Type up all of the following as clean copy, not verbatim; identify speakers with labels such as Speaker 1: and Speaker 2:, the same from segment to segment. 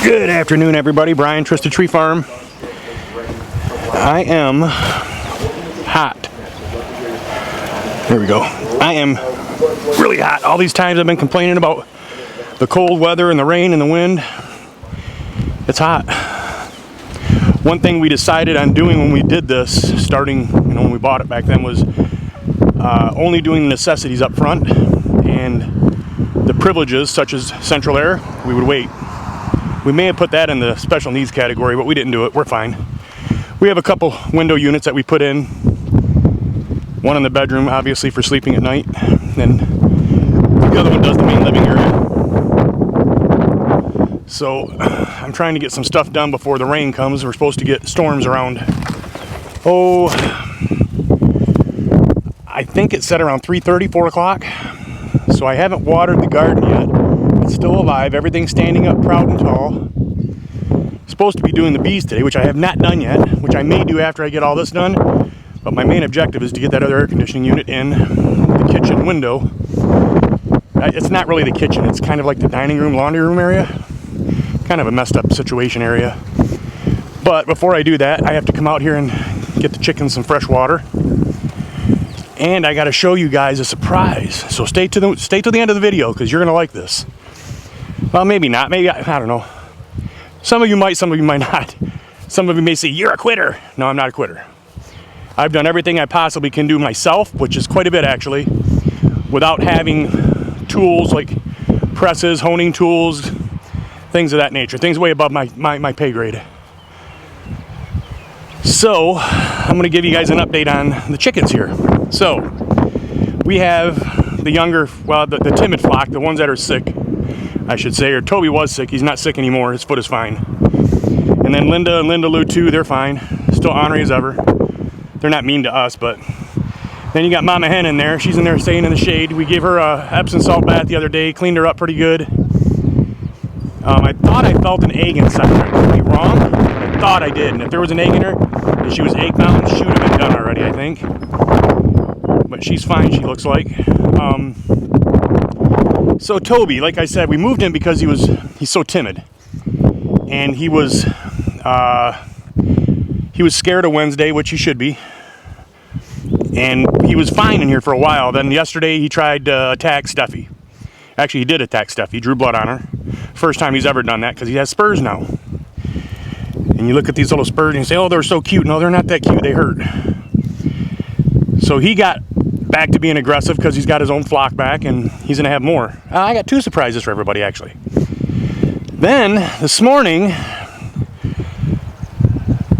Speaker 1: Good afternoon, everybody. Brian, Twisted Tree Farm. I am hot. There we go. I am really hot. All these times I've been complaining about the cold weather and the rain and the wind. It's hot. One thing we decided on doing when we did this, starting, when we bought it back then, was only doing the necessities up front, and the privileges such as central air, we would wait. We may have put that in the special needs category, but we didn't do it. We're fine. We have a couple window units that we put in. One in the bedroom, obviously, for sleeping at night, and the other one does the main living area. So I'm trying to get some stuff done before the rain comes. We're supposed to get storms around, I think it's set around 3:30, 4 o'clock. So I haven't watered the garden yet. It's still alive. Everything's standing up proud and tall. Supposed to be doing the bees today, which I have not done yet, which I may do after I get all this done. But my main objective is to get that other air conditioning unit in the kitchen window. It's not really the kitchen. It's kind of like the dining room, laundry room area. Kind of a messed up situation area. But before I do that, I have to come out here and get the chickens some fresh water. And I got to show you guys a surprise. So stay to the end of the video, because you're going to like this. Well, maybe not. Maybe, I don't know. Some of you might, some of you might not. Some of you may say, you're a quitter. No, I'm not a quitter. I've done everything I possibly can do myself, which is quite a bit actually, without having tools like presses, honing tools, things of that nature. Things way above my pay grade. So, I'm going to give you guys an update on the chickens here. So, we have the younger, well, the timid flock, the ones that are sick, I should say, or Toby was sick. He's not sick anymore. His foot is fine. And then Linda and Linda Lou too, they're fine. Still ornery as ever. They're not mean to us, but then you got Mama Hen in there. She's in there staying in the shade. We gave her a Epsom salt bath the other day, cleaned her up pretty good. I thought I felt an egg inside her. I could be wrong, but I thought I did. And if there was an egg in her, and she was egg bound, she would have been done already, I think. But she's fine, she looks like. So Toby, like I said, we moved him because he's so timid. And he was scared of Wednesday, which he should be. And he was fine in here for a while. Then yesterday he tried to attack Steffi. Actually, he did attack Steffi. He drew blood on her. First time he's ever done that, because he has spurs now. And you look at these little spurs and you say, oh, they're so cute. No, they're not that cute. They hurt. So he got back to being aggressive because he's got his own flock back, and he's going to have more. I got two surprises for everybody, actually. Then, this morning,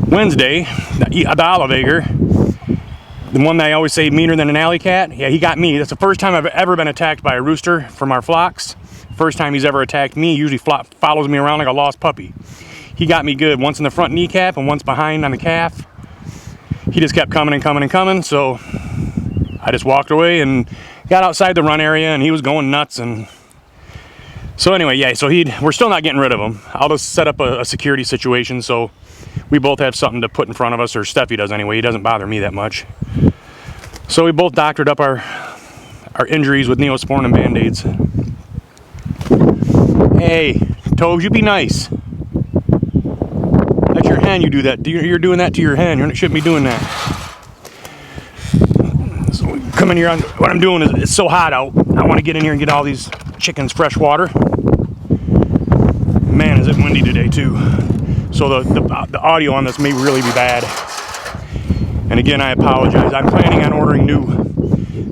Speaker 1: Wednesday, the olive egger, the one that I always say meaner than an alley cat, yeah, he got me. That's the first time I've ever been attacked by a rooster from our flocks. First time he's ever attacked me. He usually follows me around like a lost puppy. He got me good. Once in the front kneecap and once behind on the calf. He just kept coming and coming and coming, so I just walked away and got outside the run area, and he was going nuts. And so anyway, yeah, so we're still not getting rid of him. I'll just set up a security situation so we both have something to put in front of us, or Steffi does anyway. He doesn't bother me that much. So we both doctored up our injuries with Neosporin and Band-Aids. Hey, Tobes, you be nice. That's your hen, you do that. You're doing that to your hen. You shouldn't be doing that. So come in here. What I'm doing is, it's so hot out. I want to get in here and get all these chickens fresh water. Man, is it windy today too. So the audio on this may really be bad. And again, I apologize. I'm planning on ordering new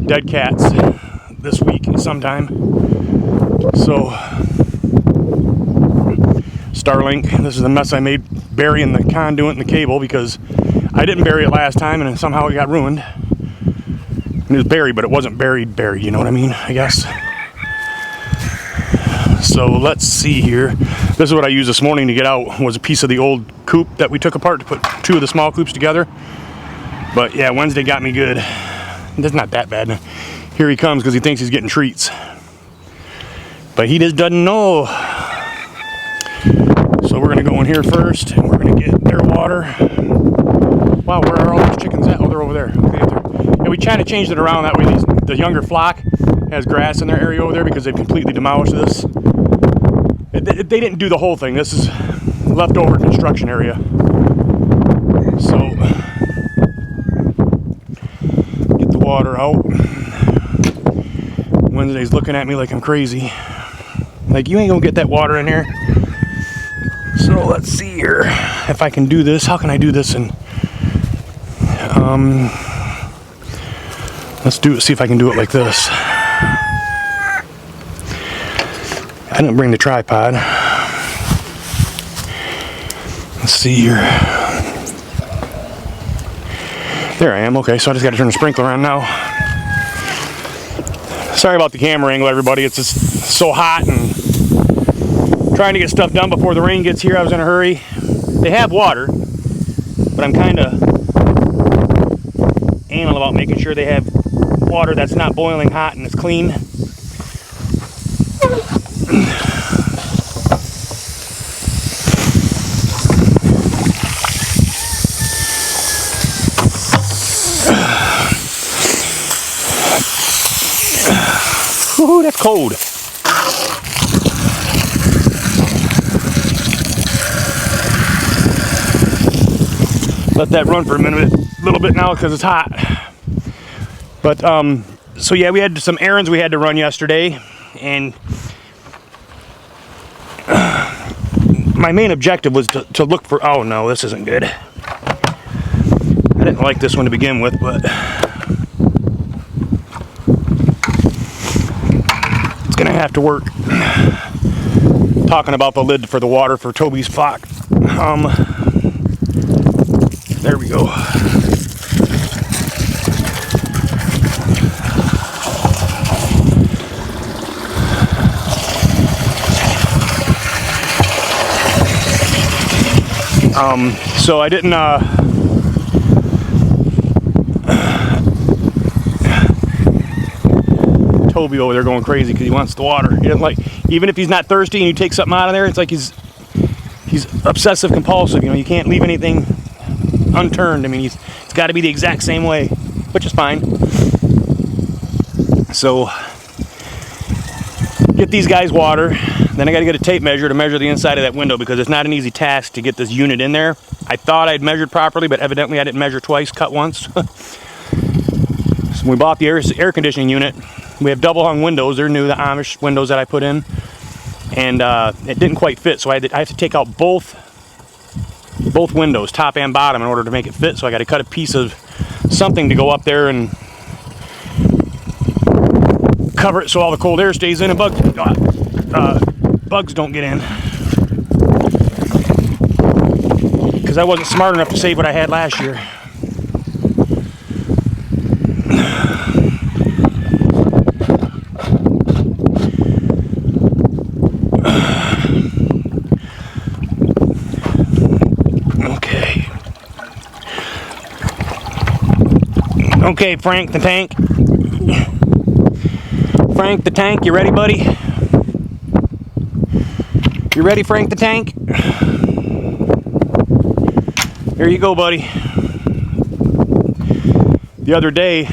Speaker 1: dead cats this week sometime. So, Starlink, this is the mess I made burying the conduit and the cable, because I didn't bury it last time and somehow it got ruined. It was buried, but it wasn't buried, you know what I mean, I guess. So let's see here. This is what I used this morning to get out, was a piece of the old coop that we took apart to put two of the small coops together. But yeah, Wednesday got me good. That's not that bad. Here he comes because he thinks he's getting treats. But he just doesn't know. So we're going to go in here first, and we're going to get their water. Wow, where are all these chickens at? Oh, they're over there. Okay, yeah, we kind of changed it around that way. The younger flock has grass in their area over there because they've completely demolished this. they didn't do the whole thing. This is leftover construction area. So get the water out. Wednesday's looking at me like I'm crazy. Like, you ain't gonna get that water in here. So let's see here if I can do this. How can I do this? And let's do it. See if I can do it like this. I didn't bring the tripod. Let's see here. There I am. Okay, so I just got to turn the sprinkler on now. Sorry about the camera angle, everybody. It's just so hot and trying to get stuff done before the rain gets here. I was in a hurry. They have water, but I'm kind of anal about making sure they have water that's not boiling hot and it's clean. Ooh, that's cold. Let that run for a little bit now because it's hot. But so yeah, we had some errands we had to run yesterday, and my main objective was to look for. Oh no, this isn't good. I didn't like this one to begin with, but it's gonna have to work. Talking about the lid for the water for Toby's flock. There we go. So I didn't Toby over there going crazy because he wants the water. He doesn't like, even if he's not thirsty and you take something out of there, it's like he's obsessive compulsive. You know, you can't leave anything unturned. I mean, it's got to be the exact same way, which is fine. So get these guys water. Then I got to get a tape measure to measure the inside of that window because it's not an easy task to get this unit in there. I thought I'd measured properly, but evidently I didn't measure twice, cut once. So we bought the air conditioning unit. We have double hung windows. They're new, the Amish windows that I put in. And it didn't quite fit, so I have to take out both windows, top and bottom, in order to make it fit. So I got to cut a piece of something to go up there and cover it so all the cold air stays in and bugs don't get in. Because I wasn't smart enough to save what I had last year. Okay, Frank the Tank. Frank the Tank, you ready, buddy? You ready, Frank the Tank? Here you go, buddy. The other day,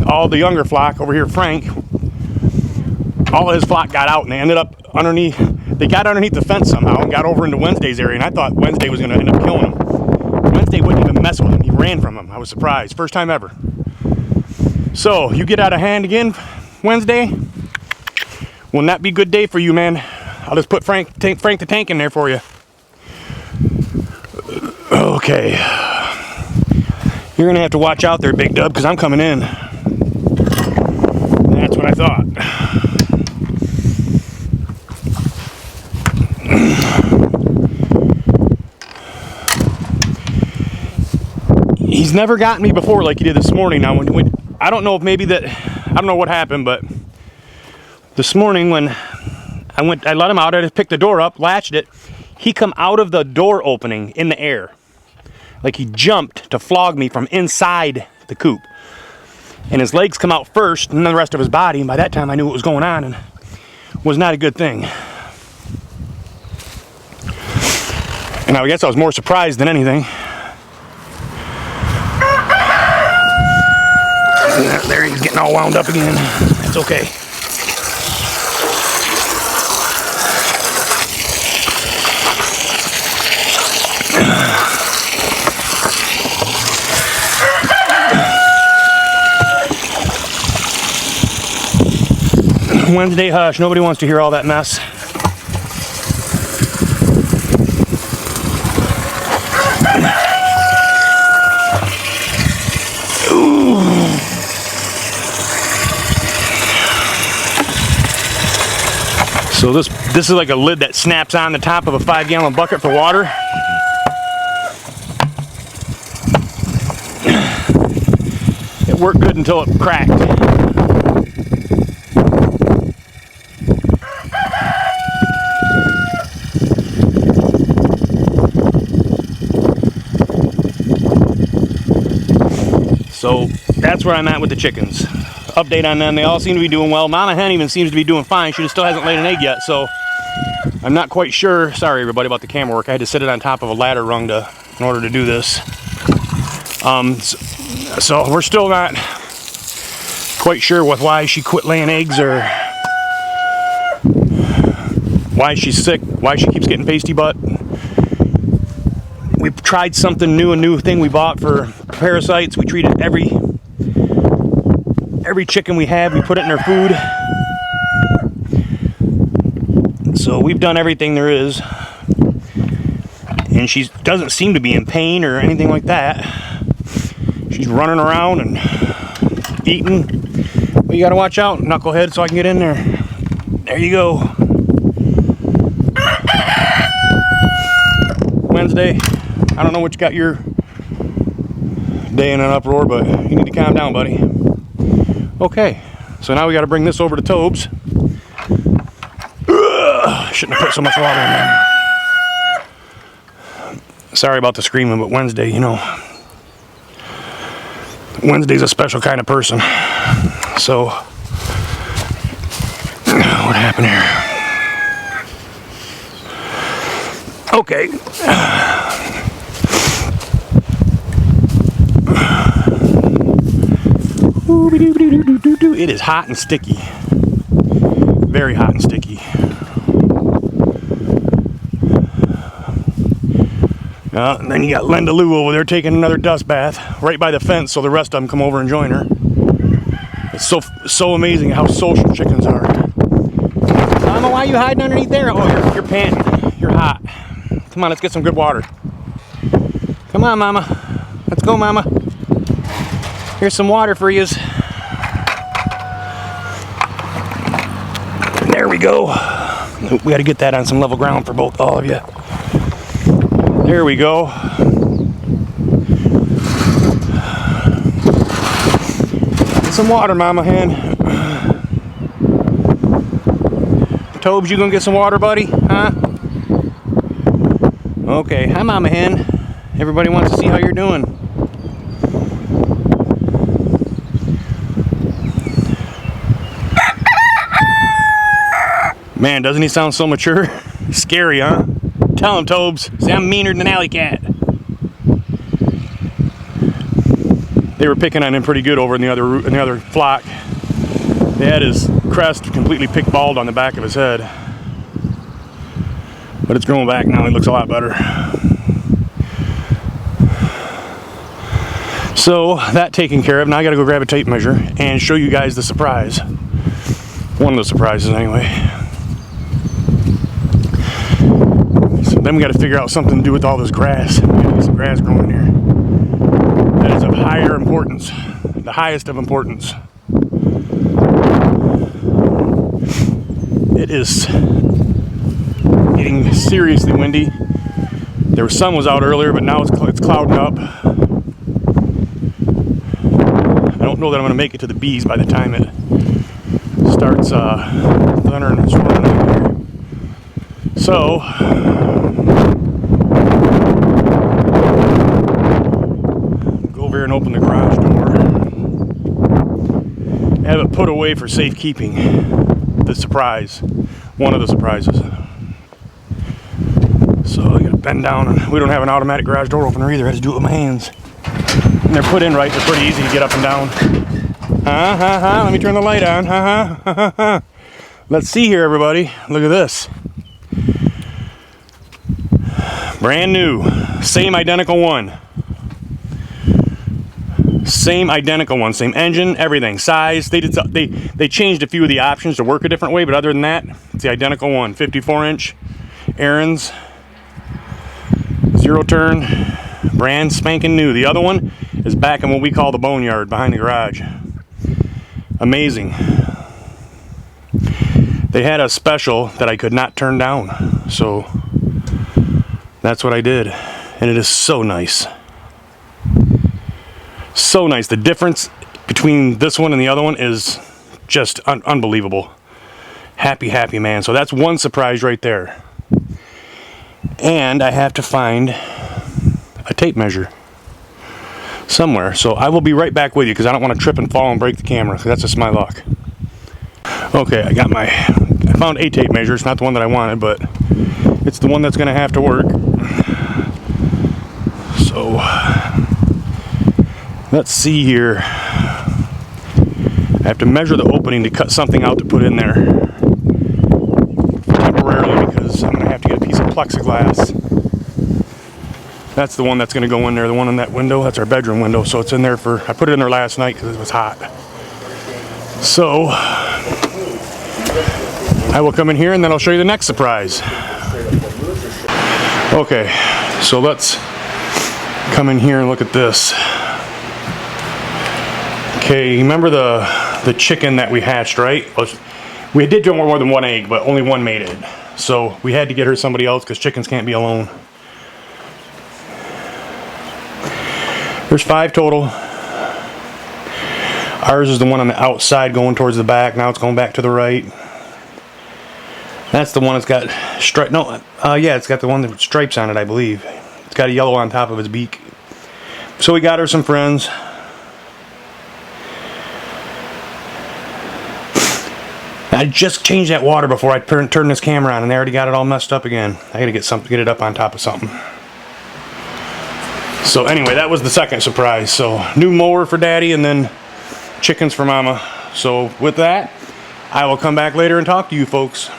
Speaker 1: all the younger flock over here, Frank, all of his flock got out and they ended up underneath. They got underneath the fence somehow and got over into Wednesday's area, and I thought Wednesday was going to end up killing him. Wednesday wouldn't even mess with him. He ran from him. I was surprised. First time ever. So, you get out of hand again Wednesday? Will not be a good day for you, man. I'll just put Frank the Tank in there for you. Okay. You're going to have to watch out there, Big Dub, because I'm coming in. That's what I thought. He's never gotten me before like he did this morning. Now, when I don't know if maybe that, I don't know what happened, but this morning when I let him out, I just picked the door up, latched it. He come out of the door opening in the air. Like he jumped to flog me from inside the coop. And his legs come out first, and then the rest of his body. And by that time I knew what was going on, and it was not a good thing. And I guess I was more surprised than anything. There he's getting all wound up again. That's okay. Wednesday hush. Nobody wants to hear all that mess. So this is like a lid that snaps on the top of a 5-gallon bucket for water. It worked good until it cracked. So that's where I'm at with the chickens. Update on them, they all seem to be doing well. Mama Hen even seems to be doing fine. She still hasn't laid an egg yet, so I'm not quite sure. Sorry everybody about the camera work. I had to sit it on top of a ladder rung in order to do this. So we're still not quite sure with why she quit laying eggs or why she's sick, why she keeps getting pasty butt. We've tried something new, a new thing we bought for parasites. We treated every chicken we have, we put it in their food. So we've done everything there is. And she doesn't seem to be in pain or anything like that. She's running around and eating. But you gotta watch out, knucklehead, so I can get in there. There you go. Wednesday. I don't know what you got your day in an uproar, but you need to calm down, buddy. Okay, so now we got to bring this over to Tobes. Shouldn't have put so much water in there. Sorry about the screaming, but Wednesday, you know, Wednesday's a special kind of person. So, what happened here? Okay. It is hot and sticky. Very hot and sticky. And then you got Linda Lou over there taking another dust bath right by the fence so the rest of them come over and join her. It's so amazing how social chickens are. Mama, why are you hiding underneath there? Oh, you're panting. You're hot. Come on, let's get some good water. Come on, Mama. Let's go, Mama. Here's some water for yous. There we go. We got to get that on some level ground for all of you. There we go. Get some water, Mama Hen. Tobes, you gonna get some water, buddy? Huh? Okay. Hi, Mama Hen. Everybody wants to see how you're doing. Man, doesn't he sound so mature? Scary, huh? Tell him, Tobes. Say I'm meaner than an alley cat. They were picking on him pretty good over in the other flock. They had his crest completely picked bald on the back of his head. But it's growing back now. He looks a lot better. So, that taken care of. Now I gotta go grab a tape measure and show you guys the surprise. One of the surprises, anyway. Then we got to figure out something to do with all this grass. We got to get some grass growing here. That is of higher importance. The highest of importance. It is getting seriously windy. The sun was out earlier, but now it's clouding up. I don't know that I'm going to make it to the bees by the time it starts thundering and storming out here. So, go over here and open the garage door. Have it put away for safekeeping. The surprise. One of the surprises. So I gotta bend down, and we don't have an automatic garage door opener either. I have to do it with my hands. And they're put in right, they're pretty easy to get up and down. Let me turn the light on. Let's see here, everybody. Look at this. Brand new, same identical one. Same identical one, same engine, everything, size. They changed a few of the options to work a different way, but other than that, it's the identical one. 54-inch Aaron's, 0 turn, brand spanking new. The other one is back in what we call the boneyard behind the garage. Amazing. They had a special that I could not turn down, so that's what I did, and it is so nice. So nice. The difference between this one and the other one is just unbelievable. Happy, happy man. So that's one surprise right there. And I have to find a tape measure somewhere. So I will be right back with you because I don't want to trip and fall and break the camera. That's just my luck. Okay, I found a tape measure. It's not the one that I wanted, but it's the one that's going to have to work. So let's see here. I have to measure the opening to cut something out to put in there temporarily because I'm going to have to get a piece of plexiglass. That's the one that's going to go in there, the one in that window. That's our bedroom window, so it's in there for, I put it in there last night because it was hot. So I will come in here and then I'll show you the next surprise. Okay, so let's come in here and look at this. Okay, remember the chicken that we hatched, right? We did do more than one egg, but only one made it. So we had to get her somebody else because chickens can't be alone. There's 5 total. Ours is the one on the outside going towards the back. Now it's going back to the right. That's the one that's got stripes. No, yeah, it's got the one with stripes on it, I believe. It's got a yellow on top of its beak. So we got her some friends. I just changed that water before I turned this camera on, and they already got it all messed up again. I gotta get it up on top of something. So anyway, that was the second surprise. So new mower for Daddy, and then chickens for Mama. So with that, I will come back later and talk to you folks.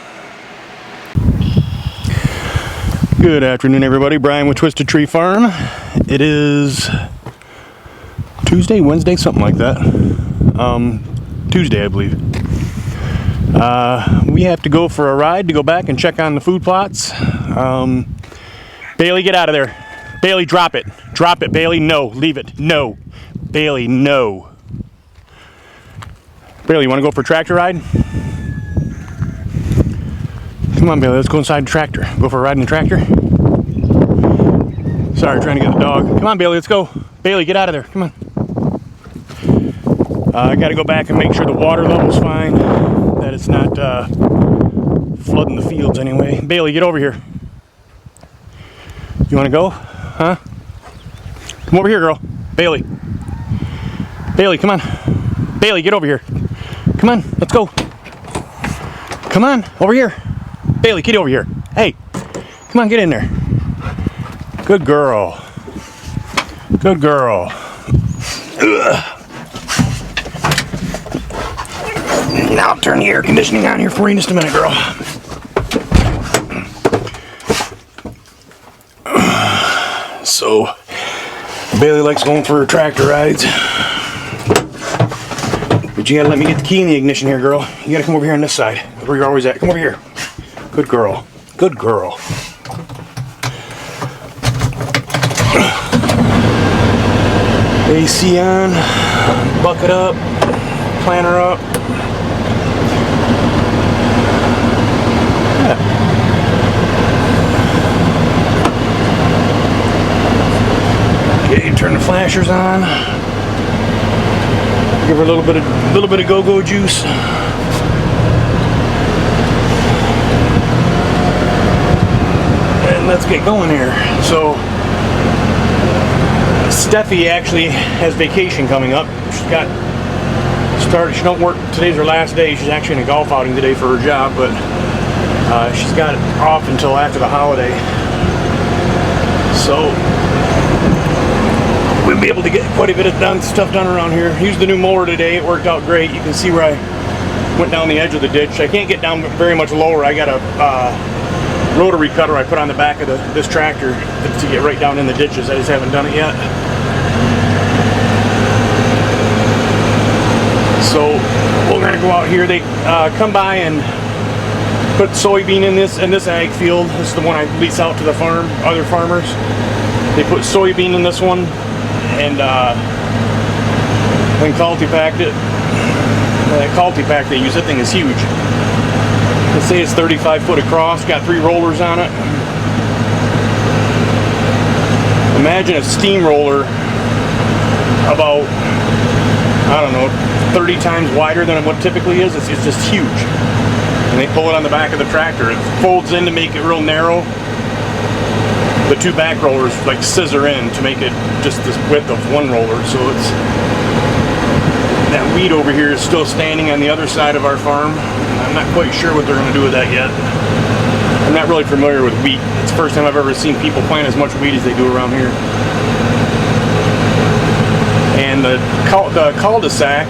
Speaker 1: Good afternoon, everybody. Brian with Twisted Tree Farm. It is Tuesday, Wednesday, something like that. Tuesday, I believe. We have to go for a ride to go back and check on the food plots. Bailey, get out of there. Bailey, drop it. Drop it, Bailey. No, leave it. No. Bailey, no. Bailey, you want to go for a tractor ride? Come on, Bailey, let's go inside the tractor. Go for a ride in the tractor. Sorry, trying to get the dog. Come on, Bailey, let's go. Bailey, get out of there. Come on. I got to go back and make sure the water level's fine. That it's not flooding the fields anyway. Bailey, get over here. You want to go? Huh? Come over here, girl. Bailey. Bailey, come on. Bailey, get over here. Come on, let's go. Come on, over here. Bailey, get over here. Hey, come on, get in there. Good girl. Good girl. Ugh. Now I'll turn the air conditioning on here for you in just a minute, girl. So, Bailey likes going for her tractor rides. But you gotta let me get the key in the ignition here, girl. You gotta come over here on this side, where you're always at. Come over here. Good girl. Good girl. AC on. Bucket up. Planter up. Okay, turn the flashers on. Give her a little bit of go-go juice. And let's get going here. So Steffi actually has vacation coming up. She's got started. She don't work. Today's her last day. She's actually in a golf outing today for her job, but she's got it off until after the holiday. So we'll be able to get quite a bit of stuff done around here. Used the new mower today. It worked out great. You can see where I went down the edge of the ditch. I can't get down very much lower. I got a rotary cutter I put on the back of this tractor to get right down in the ditches. I just haven't done it yet. So we're gonna go out here. They come by and put soybean in this ag field. This is the one I lease out to the farm, other farmers. They put soybean in this one and then culti-packed it. That culti-pack they use, that thing is huge. They say it's 35 foot across, got 3 rollers on it. Imagine a steamroller about, I don't know, 30 times wider than what typically is. It's just huge. And they pull it on the back of the tractor. It folds in to make it real narrow. The 2 back rollers like scissor in to make it just this width of 1 roller. So it's, that wheat over here is still standing on the other side of our farm. I'm not quite sure what they're going to do with that yet. I'm not really familiar with wheat. It's the first time I've ever seen people plant as much wheat as they do around here. And the cul-de-sac,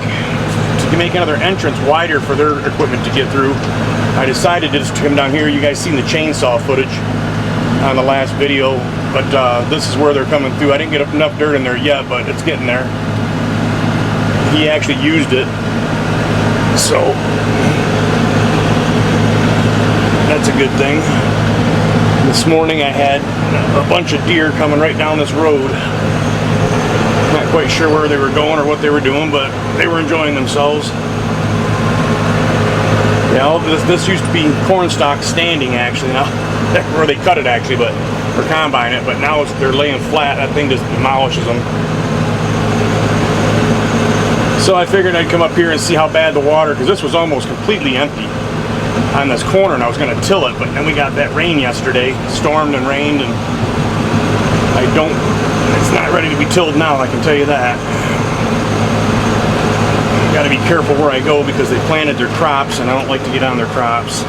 Speaker 1: to make another entrance wider for their equipment to get through, I decided to just come down here. You guys seen the chainsaw footage on the last video, but this is where they're coming through. I didn't get enough dirt in there yet, but it's getting there. He actually used it, so that's a good thing. This morning I had a bunch of deer coming right down this road. Not quite sure where they were going or what they were doing, but they were enjoying themselves. Yeah, this used to be corn stalk standing actually, now where they cut it actually, but or combine it, but now they're laying flat. That thing just demolishes them. So I figured I'd come up here and see how bad the water, because this was almost completely empty on this corner, and I was going to till it, but then we got that rain yesterday, stormed and rained, and it's not ready to be tilled now, I can tell you that. Got to be careful where I go because they planted their crops, and I don't like to get on their crops.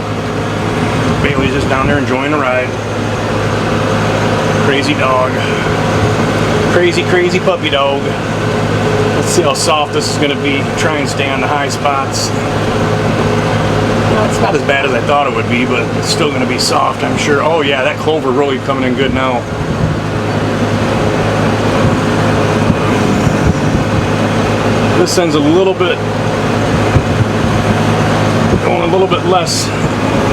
Speaker 1: Bailey's just down there enjoying the ride. Crazy dog. Crazy, crazy puppy dog. Let's see how soft this is going to be. Try and stay on the high spots. Well, it's not as bad as I thought it would be, but it's still going to be soft, I'm sure. Oh yeah, that clover really coming in good now. This sends a little bit, going a little bit less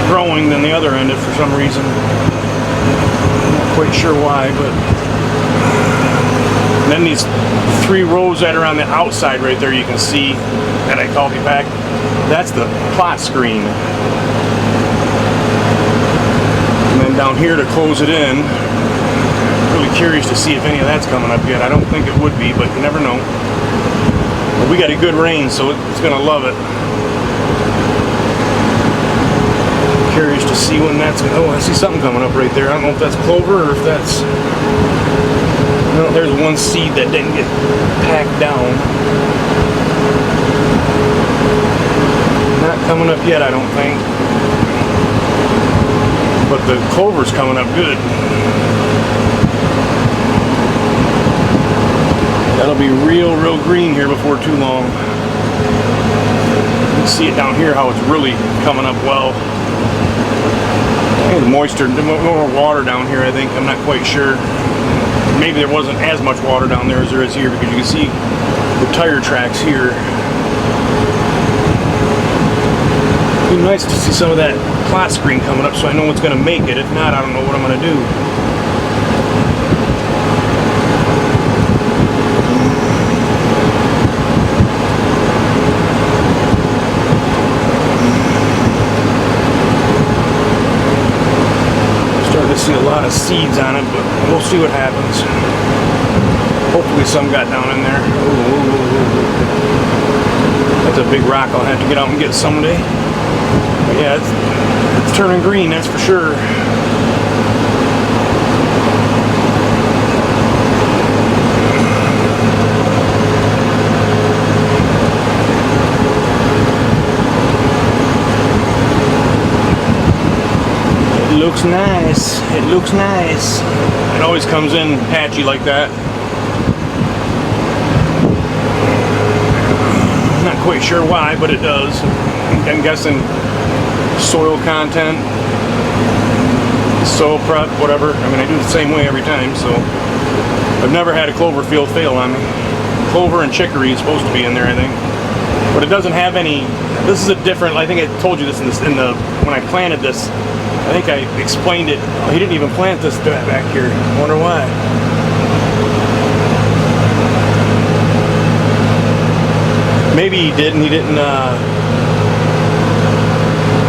Speaker 1: growing than the other end for some reason. Not quite sure why, but and then these 3 rows that are on the outside right there, you can see that I called you back. That's the plot screen. And then down here to close it in, really curious to see if any of that's coming up yet. I don't think it would be, but you never know. But we got a good rain, so it's going to love it. Curious to see when that's going to... Oh, I see something coming up right there. I don't know if that's clover or if that's... No, there's one seed that didn't get packed down. Not coming up yet, I don't think. But the clover's coming up good. That'll be real green here before too long. You can see it down here how it's really coming up well. There's moisture, more water down here, I think. I'm not quite sure. Maybe there wasn't as much water down there as there is here, because you can see the tire tracks here. It'd be nice to see some of that plot screen coming up so I know what's going to make it. If not, I don't know what I'm going to do. See a lot of seeds on it, but we'll see what happens. Hopefully some got down in there. Ooh. That's a big rock I'll have to get out and get someday. But yeah, it's turning green, that's for sure. It looks nice. It looks nice. It always comes in patchy like that. Not quite sure why, but it does. I'm guessing soil content, soil prep, whatever. I mean, I do it the same way every time, so I've never had a clover field fail on me. Clover and chicory is supposed to be in there, I think. but it doesn't have any. This is a different. I think I told you this in the when I planted this. I think I explained it. Oh, he didn't even plant this back here. I wonder why. Maybe he did, and he didn't.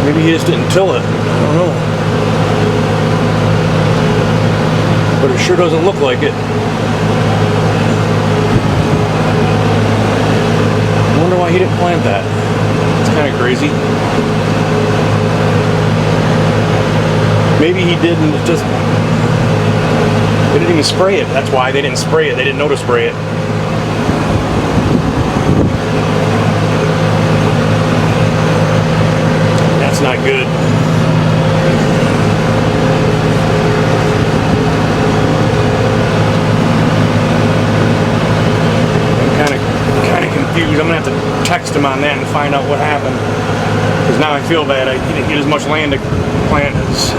Speaker 1: Maybe he just didn't till it. I don't know. But it sure doesn't look like it. I wonder why he didn't plant that. It's kind of crazy. Maybe he didn't. Just they didn't even spray it. That's why they didn't spray it. They didn't know to spray it. That's not good. I'm gonna have to text him on that and find out what happened, because now I feel bad. He didn't get as much land to plant as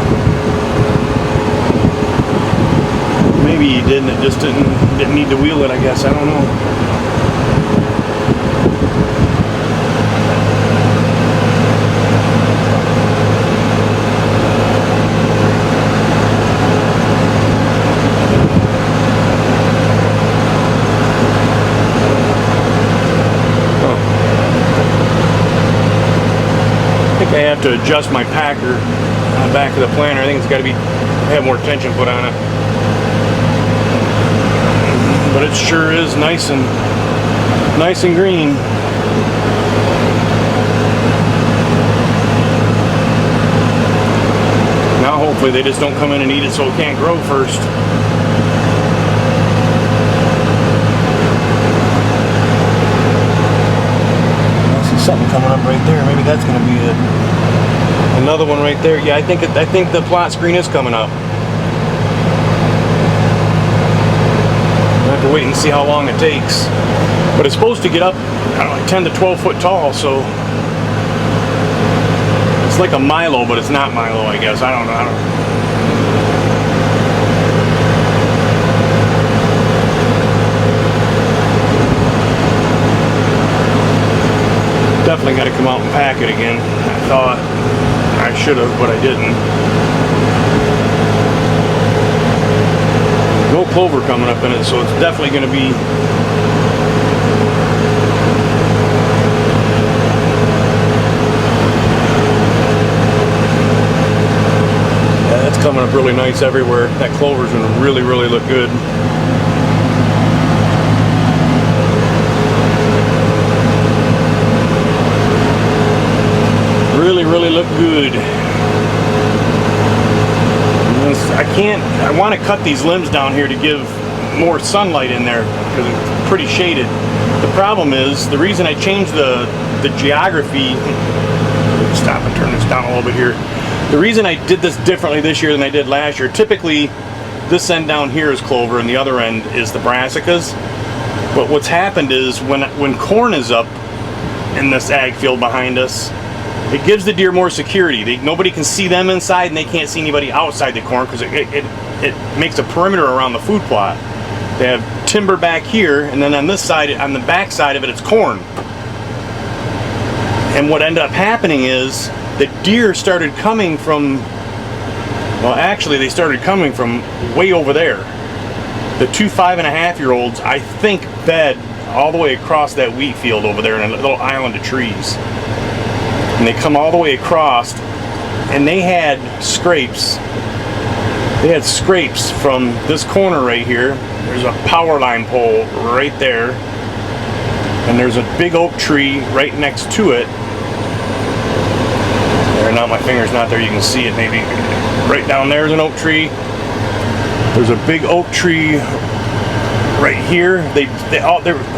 Speaker 1: maybe he did, and it just didn't need to wheel it, I guess. I don't know. I have to adjust my packer on the back of the planter. I think it's got to have more tension put on it. But it sure is nice and green. Now hopefully they just don't come in and eat it so it can't grow first. Something coming up right there. Maybe that's going to be it. Another one right there. Yeah, I think the plot screen is coming up. I'll have to wait and see how long it takes. But it's supposed to get up, I don't know, like 10 to 12 foot tall. So it's like a Milo, but it's not Milo, I guess. I don't know. Definitely got to come out and pack it again. I thought I should have, but I didn't. No clover coming up in it, so it's definitely going to be yeah, that's coming up really nice everywhere. That clover's going to really look good. Really look good. I want to cut these limbs down here to give more sunlight in there because it's pretty shaded. The problem is, the reason I changed the geography, stop and turn this down a little bit here. The reason I did this differently this year than I did last year, typically this end down here is clover and the other end is the brassicas. But what's happened is when corn is up in this ag field behind us, it gives the deer more security. Nobody can see them inside, and they can't see anybody outside the corn because it makes a perimeter around the food plot. They have timber back here, and then on this side, on the back side of it, it's corn. And what ended up happening is the deer started coming from, well, actually they started coming from way over there. The two 5.5-year-olds, I think, bed all the way across that wheat field over there in a little island of trees. And they come all the way across, and they had scrapes. They had scrapes from this corner right here. There's a power line pole right there, and there's a big oak tree right next to it. There, now my finger's not there. You can see it maybe. Right down there's an oak tree. There's a big oak tree right here.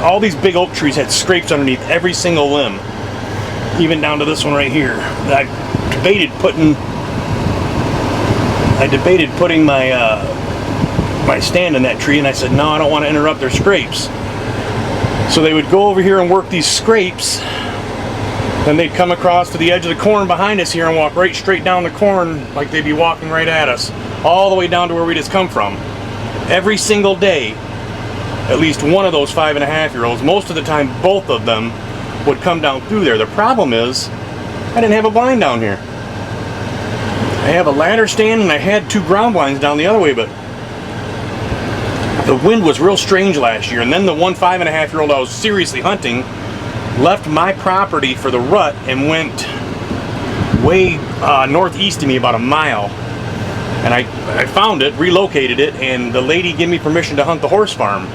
Speaker 1: All these big oak trees had scrapes underneath every single limb. Even down to this one right here. I debated putting my stand in that tree, and I said, no, I don't want to interrupt their scrapes. So they would go over here and work these scrapes. Then they'd come across to the edge of the corn behind us here and walk right straight down the corn like they'd be walking right at us, all the way down to where we just come from. Every single day, at least one of those 5.5-year-olds, most of the time both of them, would come down through there. The problem is, I didn't have a blind down here. I have a ladder stand and I had 2 ground blinds down the other way, but the wind was real strange last year. And then the one 5.5-year-old I was seriously hunting left my property for the rut and went way northeast of me about a mile. And I found it, relocated it, and the lady gave me permission to hunt the horse farm.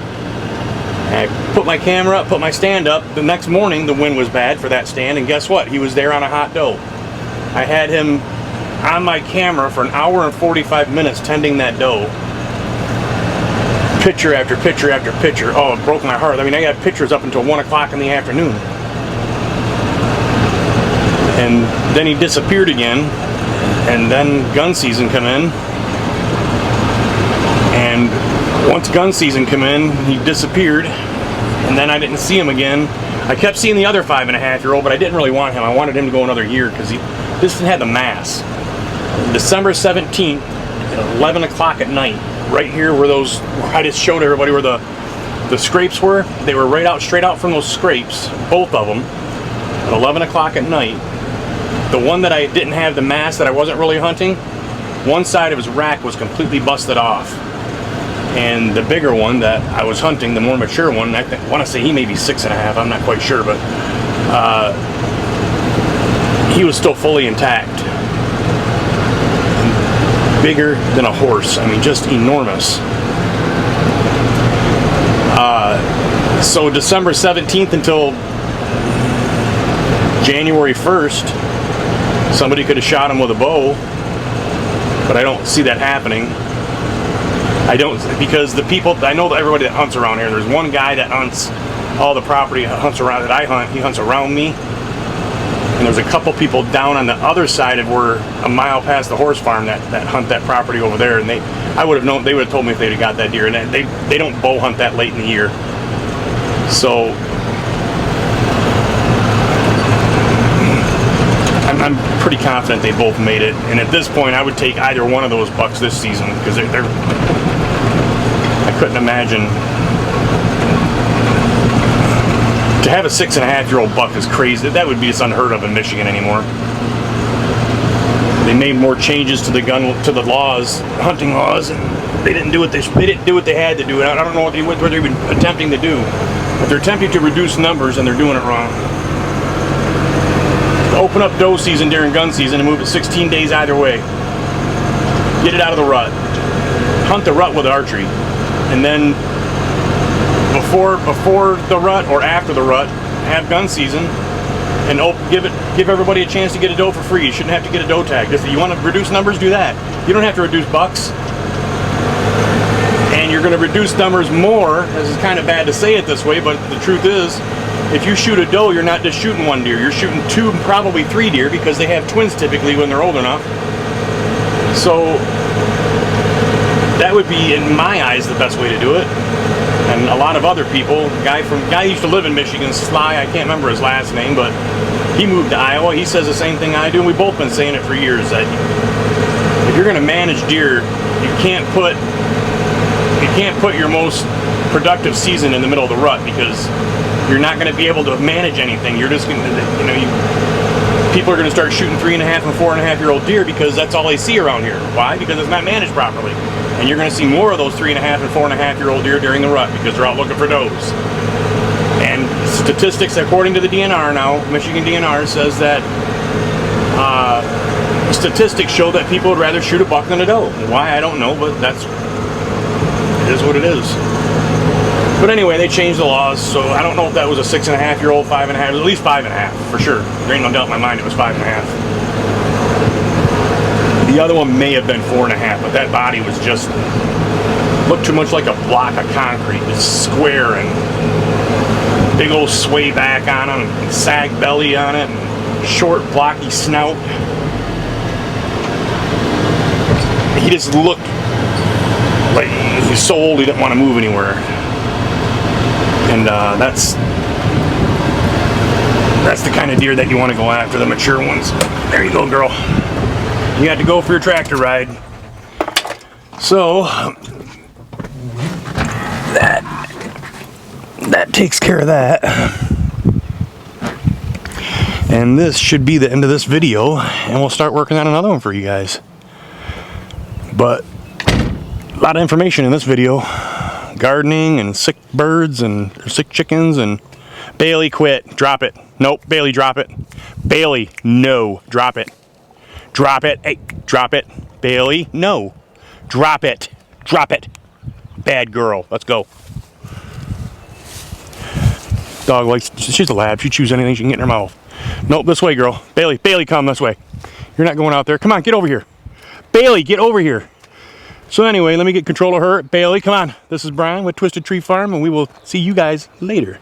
Speaker 1: And I put my camera up, put my stand up. The next morning the wind was bad for that stand, and guess what? He was there on a hot doe. I had him on my camera for 1 hour and 45 minutes tending that doe. Picture after picture after picture. Oh, it broke my heart. I mean, I got pictures up until 1 o'clock in the afternoon. And then he disappeared again, and then gun season come in. And once gun season come in, he disappeared, and then I didn't see him again. I kept seeing the other 5.5-year-old, but I didn't really want him. I wanted him to go another year because this had the mass. December 17th at 11 o'clock at night, right here where those, I just showed everybody where the scrapes were. They were right out, straight out from those scrapes, both of them, at 11 o'clock at night. The one that I didn't have the mass, that I wasn't really hunting, one side of his rack was completely busted off. And the bigger one that I was hunting, the more mature one, I want to say he may be 6.5, I'm not quite sure, but he was still fully intact. Bigger than a horse. I mean, just enormous. So December 17th until January 1st, somebody could have shot him with a bow, but I don't see that happening. I don't, because the people, I know that everybody that hunts around here, there's one guy that hunts all the property, hunts around that I hunt, he hunts around me. And there's a couple people down on the other side of where, a mile past the horse farm, that hunt that property over there. And I would have known, they would have told me if they'd have got that deer. And they don't bow hunt that late in the year. So I'm pretty confident they both made it. And at this point, I would take either one of those bucks this season, because they're I couldn't imagine. To have a 6.5-year-old buck is crazy. That would be just unheard of in Michigan anymore. They made more changes to the laws, hunting laws, and they didn't do what they had to do. And I don't know what they're even attempting to do, but they're attempting to reduce numbers, and they're doing it wrong. Open up doe season during gun season and move it 16 days either way. Get it out of the rut. Hunt the rut with archery, and then before the rut or after the rut, have gun season, and give everybody a chance to get a doe for free. You shouldn't have to get a doe tag. If you want to reduce numbers, do that. You don't have to reduce bucks, and you're going to reduce numbers more. This is kind of bad to say it this way, but the truth is, if you shoot a doe, you're not just shooting one deer. You're shooting 2, probably 3 deer, because they have twins typically when they're old enough. So that would be, in my eyes, the best way to do it. And a lot of other people, guy used to live in Michigan, Sly, I can't remember his last name, but he moved to Iowa. He says the same thing I do, and we've both been saying it for years, that if you're going to manage deer, you can't put your most productive season in the middle of the rut, because you're not going to be able to manage anything. You're just going to, people are going to start shooting 3.5 and 4.5-year-old deer because that's all they see around here. Why? Because it's not managed properly. And you're going to see more of those 3.5 and 4.5-year-old deer during the rut, because they're out looking for does. And statistics, according to the DNR now, Michigan DNR says that statistics show that people would rather shoot a buck than a doe. Why? I don't know, but it is what it is. But anyway, they changed the laws, so I don't know if that was a 6.5-year-old, 5.5, at least 5.5 for sure. There ain't no doubt in my mind it was 5.5. The other one may have been 4.5, but that body was just, looked too much like a block of concrete. It's square and big old sway back on him, and sag belly on it, and short blocky snout. He just looked like he's so old he didn't want to move anywhere. And that's the kind of deer that you want to go after, the mature ones. There you go, girl. You had to go for your tractor ride. So that takes care of that. And this should be the end of this video, and we'll start working on another one for you guys. But a lot of information in this video. Gardening and sick birds and sick chickens. And Bailey, quit. Drop it. Nope. Bailey, drop it. Bailey, no. Drop it. Drop it. Hey, drop it. Bailey, no. Drop it. Drop it. Bad girl. Let's go. Dog likes, she's a lab. She chews anything she can get in her mouth. Nope, this way, girl. Bailey, Bailey, come this way. You're not going out there. Come on, get over here. Bailey, get over here. So anyway, let me get control of her. Bailey, come on. This is Brian with Twisted Tree Farm, and we will see you guys later.